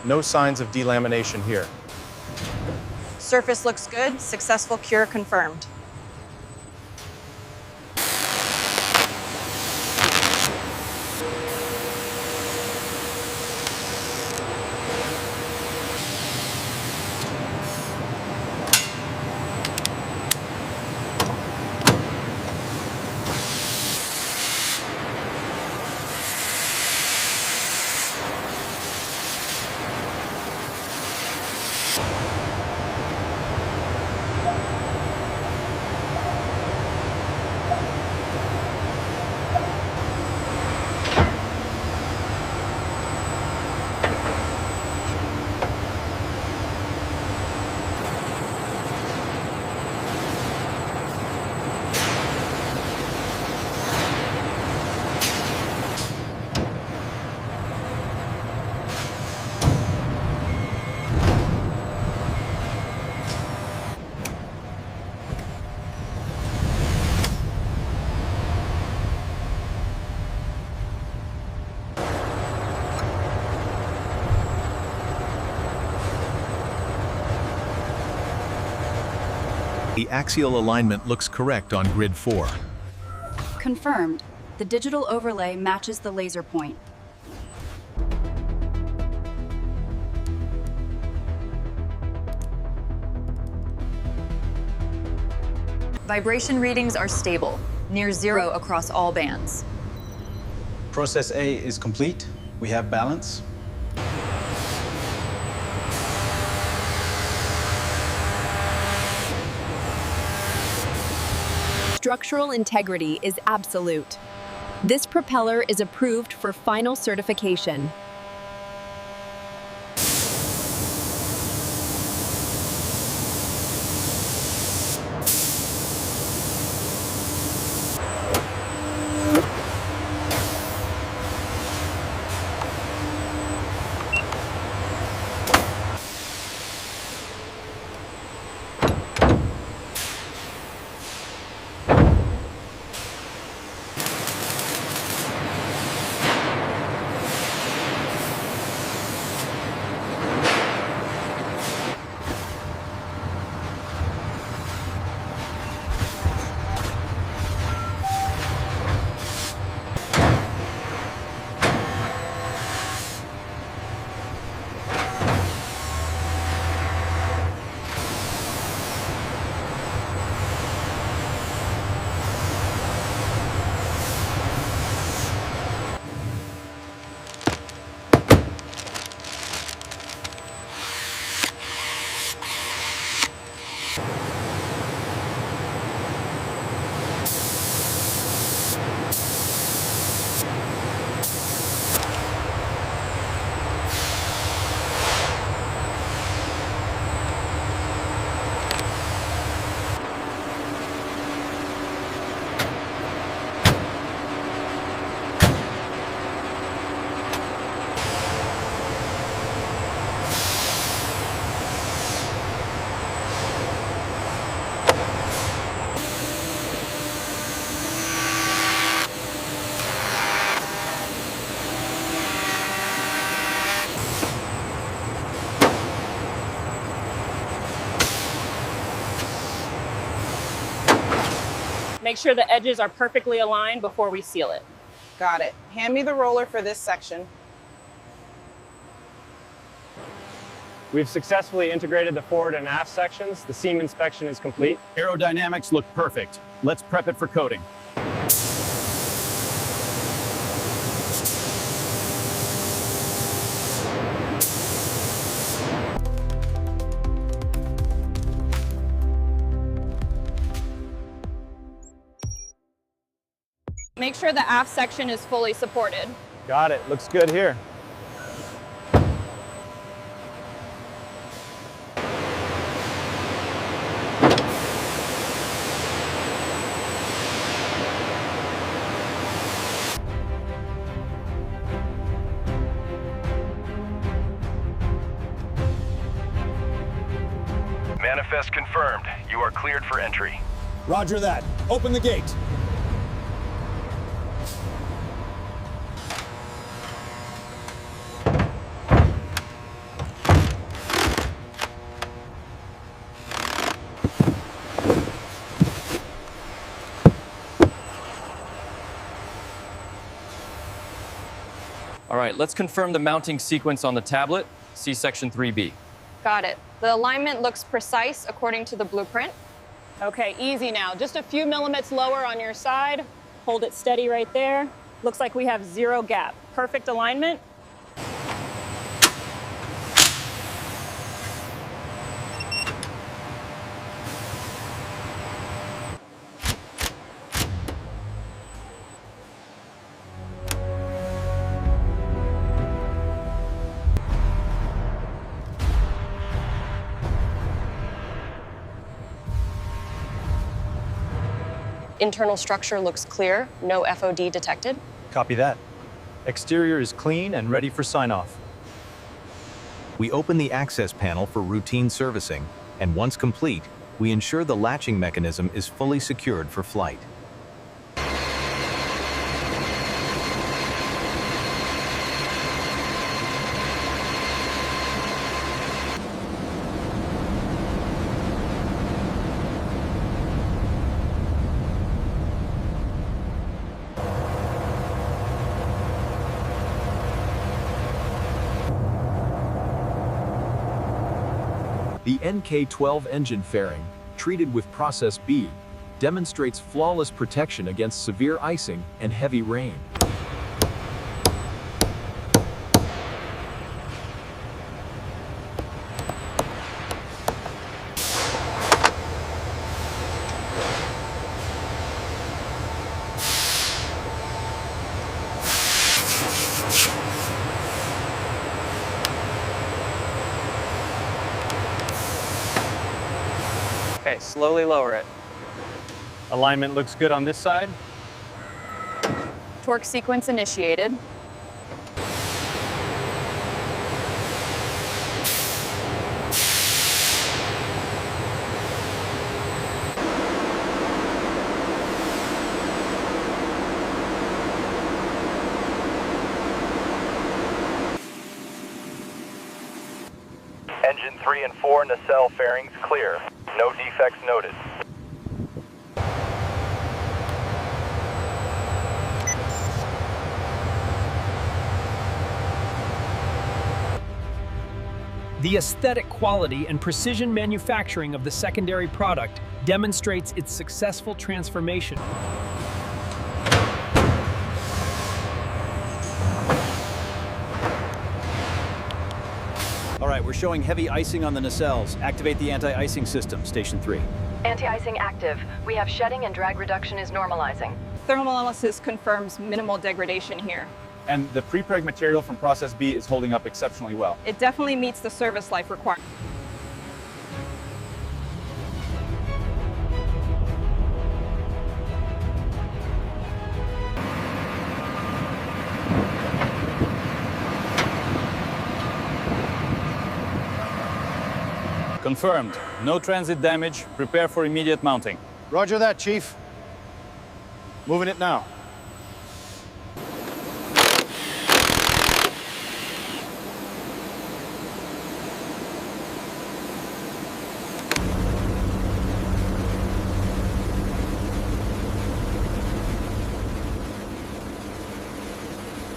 No signs of delamination here. Surface looks good. Successful cure confirmed. The axial alignment looks correct on grid 4. Confirmed. The digital overlay matches the laser point. Vibration readings are stable, near zero across all bands. Process A is complete. We have balance. Structural integrity is absolute. This propeller is approved for final certification. Make sure the edges are perfectly aligned before we seal it. Got it. Hand me the roller for this section. We've successfully integrated the forward and aft sections. The seam inspection is complete. Aerodynamics look perfect. Let's prep it for coating. Make sure the aft section is fully supported. Got it. Looks good here. Manifest confirmed. You are cleared for entry. Roger that. Open the gate. All right, let's confirm the mounting sequence on the tablet. See section 3B. Got it. The alignment looks precise according to the blueprint. Okay, easy now. Just a few millimeters lower on your side. Hold it steady right there. Looks like we have 0 gap. Perfect alignment. Internal structure looks clear, no FOD detected. Copy that. Exterior is clean and ready for sign-off. We open the access panel for routine servicing, and once complete, we ensure the latching mechanism is fully secured for flight. The NK-12 engine fairing, treated with Process B, demonstrates flawless protection against severe icing and heavy rain. Okay, slowly lower it. Alignment looks good on this side. Torque sequence initiated. Engine 3 and 4 nacelle fairings clear. No defects noted. The aesthetic quality and precision manufacturing of the secondary product demonstrates its successful transformation. All right, we're showing heavy icing on the nacelles. Activate the anti-icing system, Station 3. Anti-icing active. We have shedding and drag reduction is normalizing. Thermal analysis confirms minimal degradation here. And the pre-preg material from Process B is holding up exceptionally well. It definitely meets the service life requirement. Confirmed. No transit damage. Prepare for immediate mounting. Roger that, Chief. Moving it now.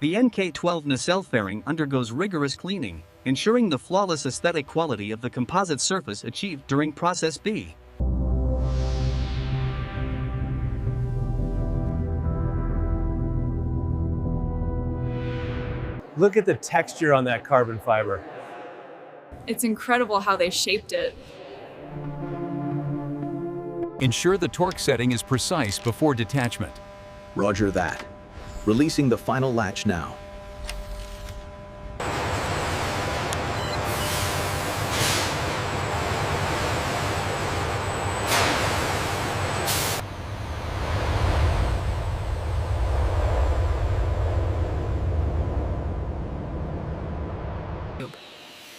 The NK-12 nacelle fairing undergoes rigorous cleaning, ensuring the flawless aesthetic quality of the composite surface achieved during Process B. Look at the texture on that carbon fiber. It's incredible how they shaped it. Ensure the torque setting is precise before detachment. Roger that. Releasing the final latch now.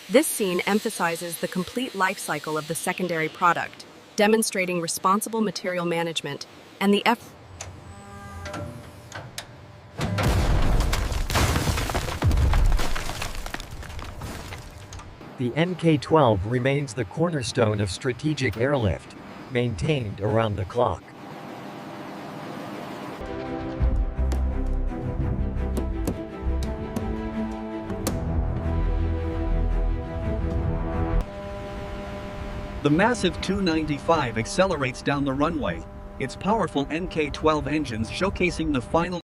This scene emphasizes the complete life cycle of the secondary product, demonstrating responsible material management and the effort. The NK-12 remains the cornerstone of strategic airlift, maintained around the clock. The massive Tu-95 accelerates down the runway, its powerful NK-12 engines showcasing the final